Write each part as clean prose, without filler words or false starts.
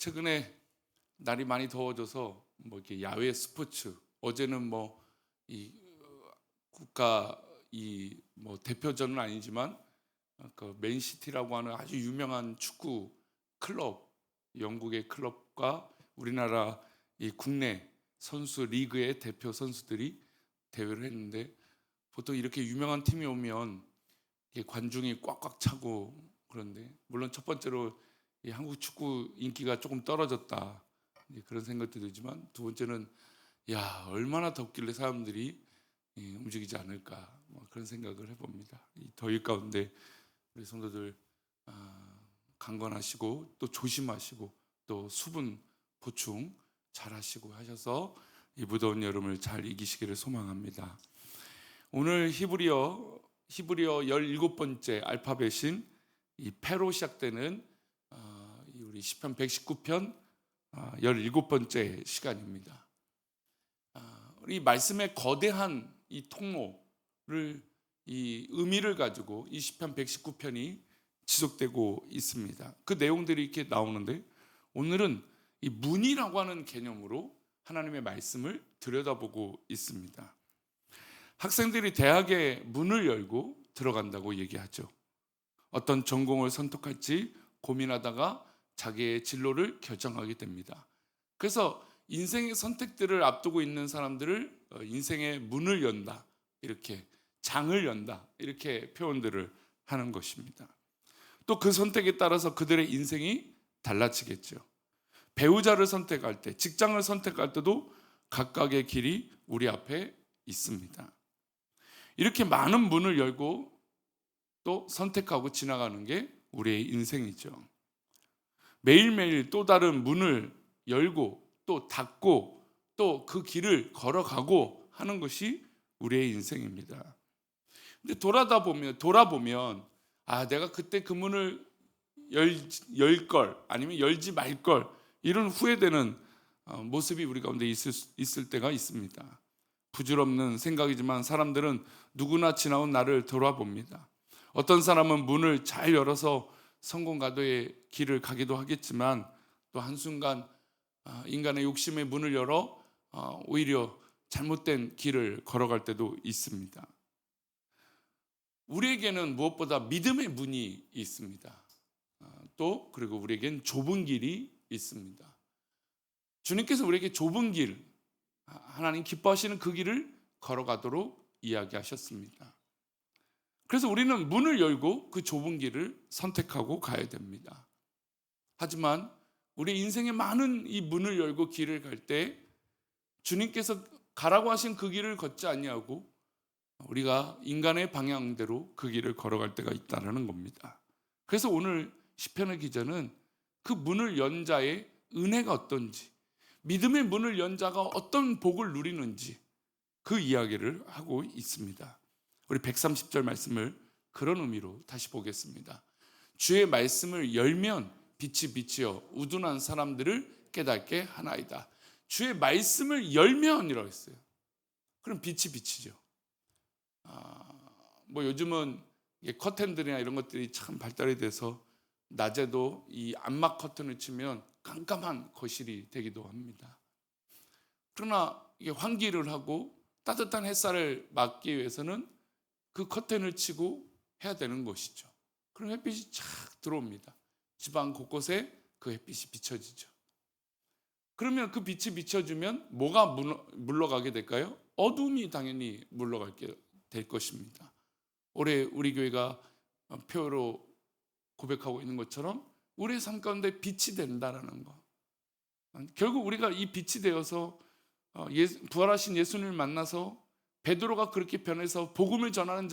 최근에 날이 많이 더워져서 뭐 이렇게 야외 스포츠, 어제는 뭐 이 국가 이 뭐 대표전은 아니지만 그 맨시티라고 하는 아주 유명한 축구 클럽, 영국의 클럽과 우리나라 이 국내 선수 리그의 대표 선수들이 대회를 했는데, 보통 이렇게 유명한 팀이 오면 이게 관중이 꽉꽉 차고, 그런데 물론 첫 번째로 이 한국 축구 인기가 조금 떨어졌다, 이제 그런 생각도 들지만, 두 번째는 야, 얼마나 덥길래 사람들이 움직이지 않을까, 뭐 그런 생각을 해봅니다. 이 더위 가운데 우리 성도들 강건하시고 또 조심하시고 또 수분 보충 잘 하시고 하셔서 이 무더운 여름을 잘 이기시기를 소망합니다. 오늘 히브리어 17번째 알파벳인 이 패로 시작되는 우리 시편 119편 17번째 시간입니다. 이 말씀의 거대한 이 통로를, 이 의미를 가지고 이 시편 119편이 지속되고 있습니다. 그 내용들이 이렇게 나오는데, 오늘은 이 문이라고 하는 개념으로 하나님의 말씀을 들여다보고 있습니다. 학생들이 대학의 문을 열고 들어간다고 얘기하죠. 어떤 전공을 선택할지 고민하다가 자기의 진로를 결정하게 됩니다. 그래서 인생의 선택들을 앞두고 있는 사람들을 인생의 문을 연다, 이렇게 장을 연다, 이렇게 표현들을 하는 것입니다. 또 그 선택에 따라서 그들의 인생이 달라지겠죠. 배우자를 선택할 때, 직장을 선택할 때도 각각의 길이 우리 앞에 있습니다. 이렇게 많은 문을 열고 또 선택하고 지나가는 게 우리의 인생이죠. 매일매일 또 다른 문을 열고 또 닫고 또 그 길을 걸어가고 하는 것이 우리의 인생입니다. 근데 돌아보면 내가 그때 그 문을 열 걸, 아니면 열지 말 걸, 이런 후회되는 모습이 우리 가운데 있을 때가 있습니다. 부질없는 생각이지만 사람들은 누구나 지나온 나를 돌아봅니다. 어떤 사람은 문을 잘 열어서 성공 가도의 길을 가기도 하겠지만, 또 한순간 인간의 욕심의 문을 열어 오히려 잘못된 길을 걸어갈 때도 있습니다. 우리에게는 무엇보다 믿음의 문이 있습니다. 또 그리고 우리에겐 좁은 길이 있습니다. 주님께서 우리에게 좁은 길, 하나님 기뻐하시는 그 길을 걸어가도록 이야기하셨습니다. 그래서 우리는 문을 열고 그 좁은 길을 선택하고 가야 됩니다. 하지만 우리 인생의 많은 이 문을 열고 길을 갈 때 주님께서 가라고 하신 그 길을 걷지 아니하고 우리가 인간의 방향대로 그 길을 걸어갈 때가 있다는 겁니다. 그래서 오늘 시편의 기자는 그 문을 연 자의 은혜가 어떤지, 믿음의 문을 연 자가 어떤 복을 누리는지 그 이야기를 하고 있습니다. 우리 130절 말씀을 그런 의미로 다시 보겠습니다. 주의 말씀을 열면 빛이 비치어 우둔한 사람들을 깨닫게 하나이다. 주의 말씀을 열면 이라고 했어요. 그럼 빛이 비치죠. 뭐 요즘은 커튼들이나 이런 것들이 참 발달이 돼서 낮에도 이 암막 커튼을 치면 깜깜한 거실이 되기도 합니다. 그러나 이게 환기를 하고 따뜻한 햇살을 막기 위해서는 그 커튼을 치고 해야 되는 것이죠. 그럼 햇빛이 착 들어옵니다. 집안 곳곳에 그 햇빛이 비춰지죠. 그러면 그 빛이 비춰주면 뭐가 물러가게 될까요? 어둠이 당연히 물러가게 될 것입니다. 올해 우리 교회가 표로 고백하고 있는 것처럼 우리의 삶 가운데 빛이 된다는 것. 결국 우리가 이 빛이 되어서 부활하신 예수님을 만나서 베드로가 그렇게 변해서 복음을 전하는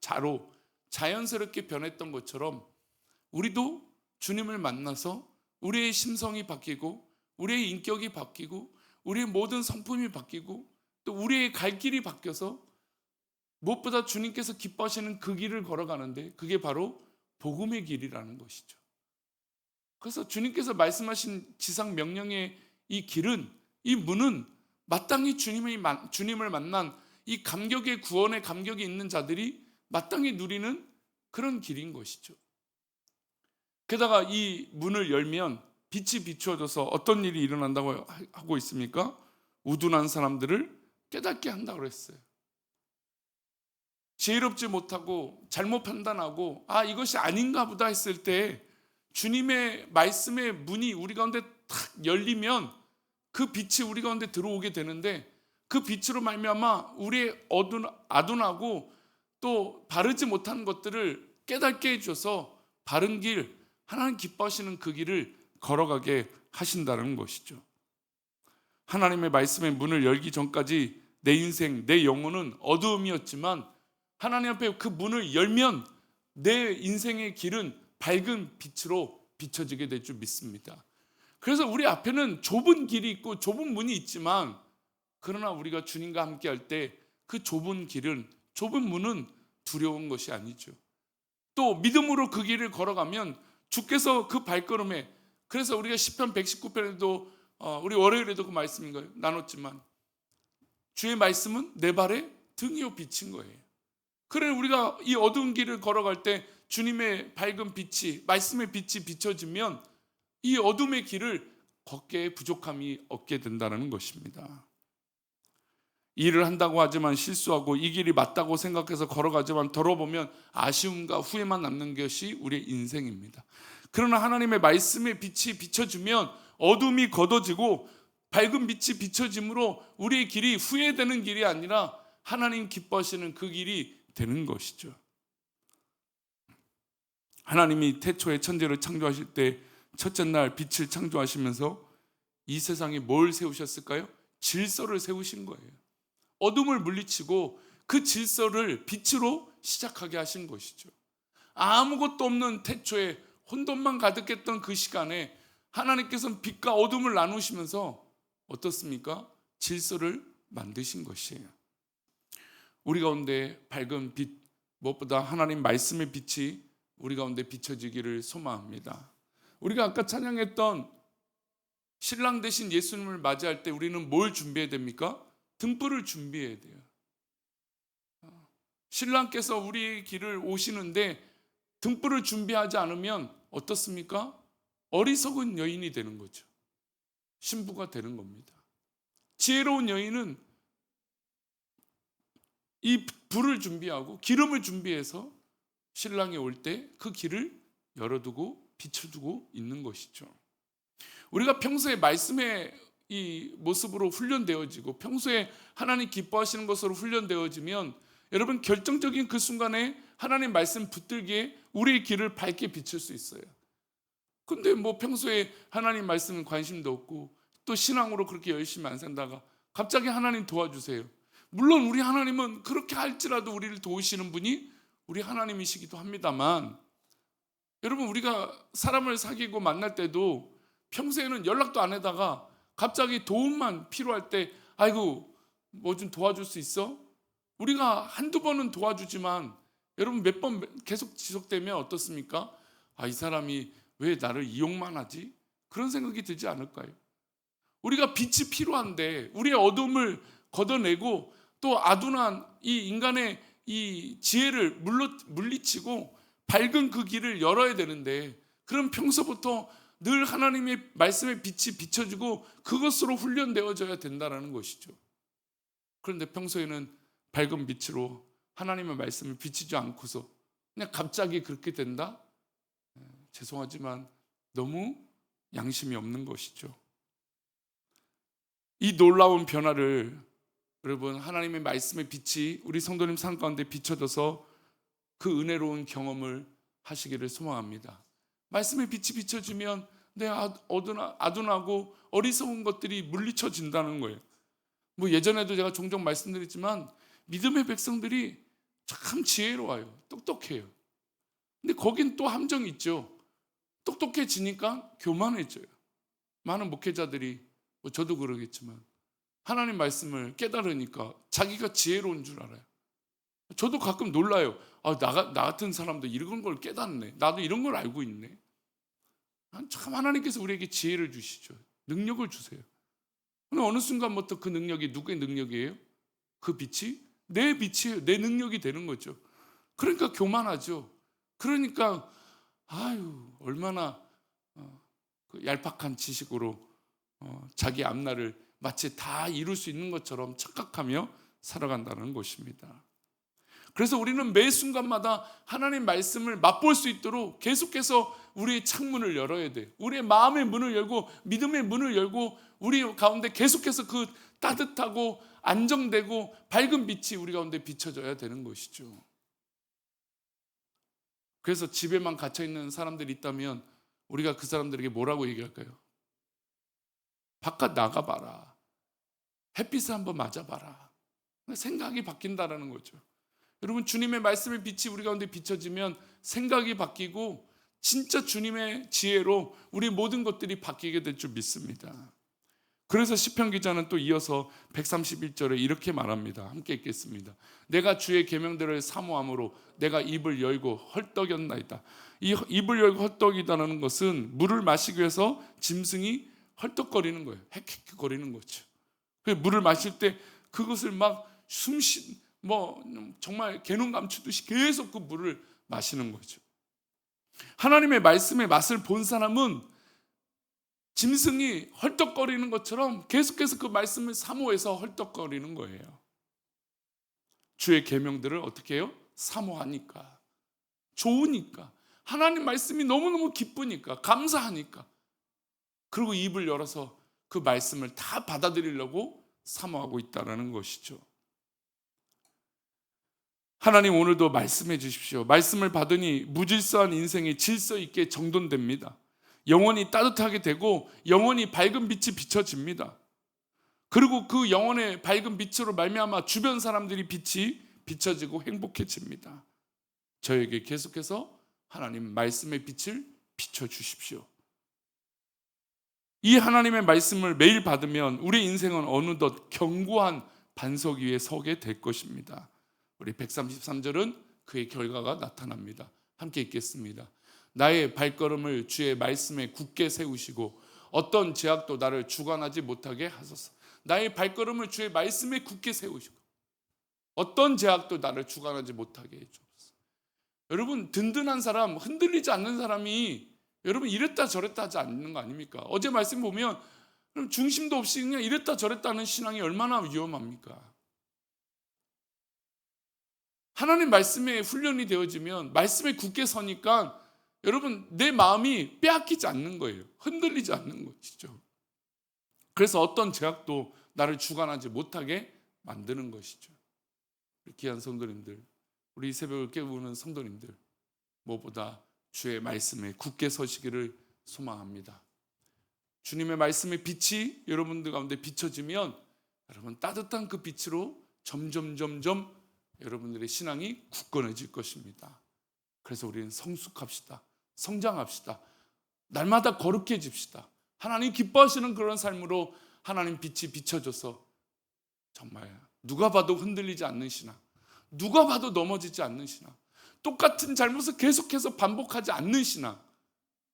자로 자연스럽게 변했던 것처럼, 우리도 주님을 만나서 우리의 심성이 바뀌고 우리의 인격이 바뀌고 우리의 모든 성품이 바뀌고 또 우리의 갈 길이 바뀌어서 무엇보다 주님께서 기뻐하시는 그 길을 걸어가는데, 그게 바로 복음의 길이라는 것이죠. 그래서 주님께서 말씀하신 지상 명령의 이 길은, 이 문은 마땅히 주님을 만난 이 감격의 구원의 감격이 있는 자들이 마땅히 누리는 그런 길인 것이죠. 게다가 이 문을 열면 빛이 비추어져서 어떤 일이 일어난다고 하고 있습니까? 우둔한 사람들을 깨닫게 한다고 그랬어요. 지혜롭지 못하고 잘못 판단하고 이것이 아닌가 보다 했을 때 주님의 말씀의 문이 우리 가운데 탁 열리면 그 빛이 우리 가운데 들어오게 되는데, 그 빛으로 말미암아 우리의 아둔하고 또 바르지 못한 것들을 깨닫게 해줘서 바른 길, 하나님 기뻐하시는 그 길을 걸어가게 하신다는 것이죠. 하나님의 말씀의 문을 열기 전까지 내 인생, 내 영혼은 어두움이었지만 하나님 앞에 그 문을 열면 내 인생의 길은 밝은 빛으로 비춰지게 될 줄 믿습니다. 그래서 우리 앞에는 좁은 길이 있고 좁은 문이 있지만, 그러나 우리가 주님과 함께 할 때 그 좁은 길은, 좁은 문은 두려운 것이 아니죠. 또 믿음으로 그 길을 걸어가면 주께서 그 발걸음에, 그래서 우리가 시편 119편에도 우리 월요일에도 그 말씀인 거예요. 나눴지만 주의 말씀은 내 발에 등이요 빛인 거예요. 그래 우리가 이 어두운 길을 걸어갈 때 주님의 밝은 빛이, 말씀의 빛이 비춰지면 이 어둠의 길을 걷기에 부족함이 없게 된다는 것입니다. 일을 한다고 하지만 실수하고 이 길이 맞다고 생각해서 걸어가지만 돌아보면 아쉬움과 후회만 남는 것이 우리의 인생입니다. 그러나 하나님의 말씀의 빛이 비춰주면 어둠이 걷어지고 밝은 빛이 비춰짐으로 우리의 길이 후회되는 길이 아니라 하나님 기뻐하시는 그 길이 되는 것이죠. 하나님이 태초에 천지를 창조하실 때 첫째 날 빛을 창조하시면서 이 세상에 뭘 세우셨을까요? 질서를 세우신 거예요. 어둠을 물리치고 그 질서를 빛으로 시작하게 하신 것이죠. 아무것도 없는 태초에 혼돈만 가득했던 그 시간에 하나님께서는 빛과 어둠을 나누시면서 어떻습니까? 질서를 만드신 것이에요. 우리 가운데 밝은 빛, 무엇보다 하나님 말씀의 빛이 우리 가운데 비춰지기를 소망합니다. 우리가 아까 찬양했던 신랑 되신 예수님을 맞이할 때 우리는 뭘 준비해야 됩니까? 등불을 준비해야 돼요. 신랑께서 우리의 길을 오시는데 등불을 준비하지 않으면 어떻습니까? 어리석은 여인이 되는 거죠. 신부가 되는 겁니다. 지혜로운 여인은 이 불을 준비하고 기름을 준비해서 신랑이 올 때 그 길을 열어두고 비춰두고 있는 것이죠. 우리가 평소에 말씀의 이 모습으로 훈련되어지고 평소에 하나님 기뻐하시는 것으로 훈련되어지면 여러분 결정적인 그 순간에 하나님 말씀 붙들기에 우리의 길을 밝게 비출 수 있어요. 근데 뭐 평소에 하나님 말씀은 관심도 없고 또 신앙으로 그렇게 열심히 안 산다가 갑자기 하나님 도와주세요. 물론 우리 하나님은 그렇게 할지라도 우리를 도우시는 분이 우리 하나님이시기도 합니다만, 여러분 우리가 사람을 사귀고 만날 때도 평소에는 연락도 안 하다가 갑자기 도움만 필요할 때 아이고 뭐 좀 도와줄 수 있어? 우리가 한두 번은 도와주지만 여러분 몇 번 계속 지속되면 어떻습니까? 이 사람이 왜 나를 이용만 하지? 그런 생각이 들지 않을까요? 우리가 빛이 필요한데 우리의 어둠을 걷어내고 또 아둔한 이 인간의 이 지혜를 물리치고 밝은 그 길을 열어야 되는데, 그럼 평소부터 늘 하나님의 말씀의 빛이 비춰지고 그것으로 훈련되어져야 된다는 것이죠. 그런데 평소에는 밝은 빛으로 하나님의 말씀을 비치지 않고서 그냥 갑자기 그렇게 된다? 죄송하지만 너무 양심이 없는 것이죠. 이 놀라운 변화를 여러분 하나님의 말씀의 빛이 우리 성도님 삶 가운데 비춰져서 그 은혜로운 경험을 하시기를 소망합니다. 말씀의 빛이 비춰지면 내 아둔하고 어리석은 것들이 물리쳐진다는 거예요. 뭐 예전에도 제가 종종 말씀드렸지만 믿음의 백성들이 참 지혜로워요. 똑똑해요. 근데 거긴 또 함정이 있죠. 똑똑해지니까 교만해져요. 많은 목회자들이 저도 그러겠지만 하나님 말씀을 깨달으니까 자기가 지혜로운 줄 알아요. 저도 가끔 놀라요. 나 같은 사람도 이런 걸 깨닫네. 나도 이런 걸 알고 있네. 참 하나님께서 우리에게 지혜를 주시죠. 능력을 주세요. 근데 어느 순간부터 그 능력이 누구의 능력이에요? 그 빛이 내 빛이에요. 내 능력이 되는 거죠. 그러니까 교만하죠. 그러니까 얼마나 그 얄팍한 지식으로 자기 앞날을 마치 다 이룰 수 있는 것처럼 착각하며 살아간다는 것입니다. 그래서 우리는 매 순간마다 하나님 말씀을 맛볼 수 있도록 계속해서 우리의 창문을 열어야 돼. 우리의 마음의 문을 열고 믿음의 문을 열고 우리 가운데 계속해서 그 따뜻하고 안정되고 밝은 빛이 우리 가운데 비춰져야 되는 것이죠. 그래서 집에만 갇혀 있는 사람들이 있다면 우리가 그 사람들에게 뭐라고 얘기할까요? 바깥 나가봐라. 햇빛을 한번 맞아봐라. 생각이 바뀐다라는 거죠. 여러분, 주님의 말씀의 빛이 우리 가운데 비춰지면 생각이 바뀌고 진짜 주님의 지혜로 우리 모든 것들이 바뀌게 될 줄 믿습니다. 그래서 시편 기자는 또 이어서 131절에 이렇게 말합니다. 함께 읽겠습니다. 내가 주의 계명들을 사모함으로 내가 입을 열고 헐떡였나이다. 이 입을 열고 헐떡이다는 것은 물을 마시기 위해서 짐승이 헐떡거리는 거예요. 헥헥거리는 거죠. 물을 마실 때 그것을 막 정말 개눈 감추듯이 계속 그 물을 마시는 거죠. 하나님의 말씀의 맛을 본 사람은 짐승이 헐떡거리는 것처럼 계속해서 그 말씀을 사모해서 헐떡거리는 거예요. 주의 계명들을 어떻게 해요? 사모하니까, 좋으니까, 하나님 말씀이 너무너무 기쁘니까, 감사하니까, 그리고 입을 열어서 그 말씀을 다 받아들이려고 사모하고 있다는 것이죠. 하나님, 오늘도 말씀해 주십시오. 말씀을 받으니 무질서한 인생이 질서 있게 정돈됩니다. 영혼이 따뜻하게 되고 영혼이 밝은 빛이 비춰집니다. 그리고 그 영혼의 밝은 빛으로 말미암아 주변 사람들이 빛이 비춰지고 행복해집니다. 저에게 계속해서 하나님 말씀의 빛을 비춰주십시오. 이 하나님의 말씀을 매일 받으면 우리 인생은 어느덧 견고한 반석 위에 서게 될 것입니다. 우리 133절은 그의 결과가 나타납니다. 함께 읽겠습니다. 나의 발걸음을 주의 말씀에 굳게 세우시고 어떤 제약도 나를 주관하지 못하게 하소서. 나의 발걸음을 주의 말씀에 굳게 세우시고 어떤 제약도 나를 주관하지 못하게 해주옵소서. 여러분, 든든한 사람, 흔들리지 않는 사람이 여러분 이랬다 저랬다 하지 않는 거 아닙니까? 어제 말씀 보면 중심도 없이 그냥 이랬다 저랬다 하는 신앙이 얼마나 위험합니까? 하나님 말씀에 훈련이 되어지면 말씀에 굳게 서니까 여러분 내 마음이 빼앗기지 않는 거예요. 흔들리지 않는 것이죠. 그래서 어떤 제약도 나를 주관하지 못하게 만드는 것이죠. 귀한 성도님들, 우리 새벽을 깨우는 성도님들, 무엇보다 주의 말씀에 굳게 서시기를 소망합니다. 주님의 말씀의 빛이 여러분들 가운데 비춰지면 여러분 따뜻한 그 빛으로 점점 여러분들의 신앙이 굳건해질 것입니다. 그래서 우리는 성숙합시다. 성장합시다. 날마다 거룩해집시다. 하나님 기뻐하시는 그런 삶으로 하나님 빛이 비춰져서 정말 누가 봐도 흔들리지 않는 신앙, 누가 봐도 넘어지지 않는 신앙, 똑같은 잘못을 계속해서 반복하지 않는 신앙,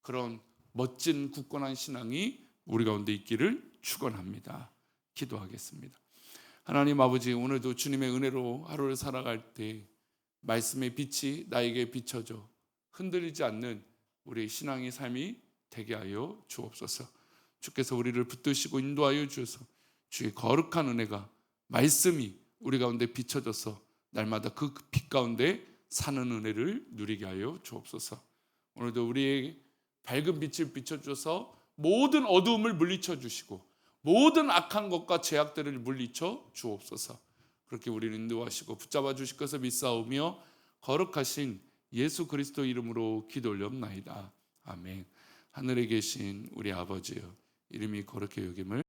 그런 멋진 굳건한 신앙이 우리 가운데 있기를 축원합니다. 기도하겠습니다. 하나님 아버지, 오늘도 주님의 은혜로 하루를 살아갈 때 말씀의 빛이 나에게 비춰져 흔들리지 않는 우리의 신앙의 삶이 되게 하여 주옵소서. 주께서 우리를 붙드시고 인도하여 주셔서 주의 거룩한 은혜가 말씀이 우리 가운데 비춰져서 날마다 그 빛 가운데 사는 은혜를 누리게 하여 주옵소서. 오늘도 우리의 밝은 빛을 비춰주셔서 모든 어두움을 물리쳐 주시고 모든 악한 것과 죄악들을 물리쳐 주옵소서. 그렇게 우리를 인도하시고 붙잡아 주실 것을 믿사오며 거룩하신 예수 그리스도 이름으로 기도 올렸나이다. 아멘. 하늘에 계신 우리 아버지여, 이름이 거룩히 여김을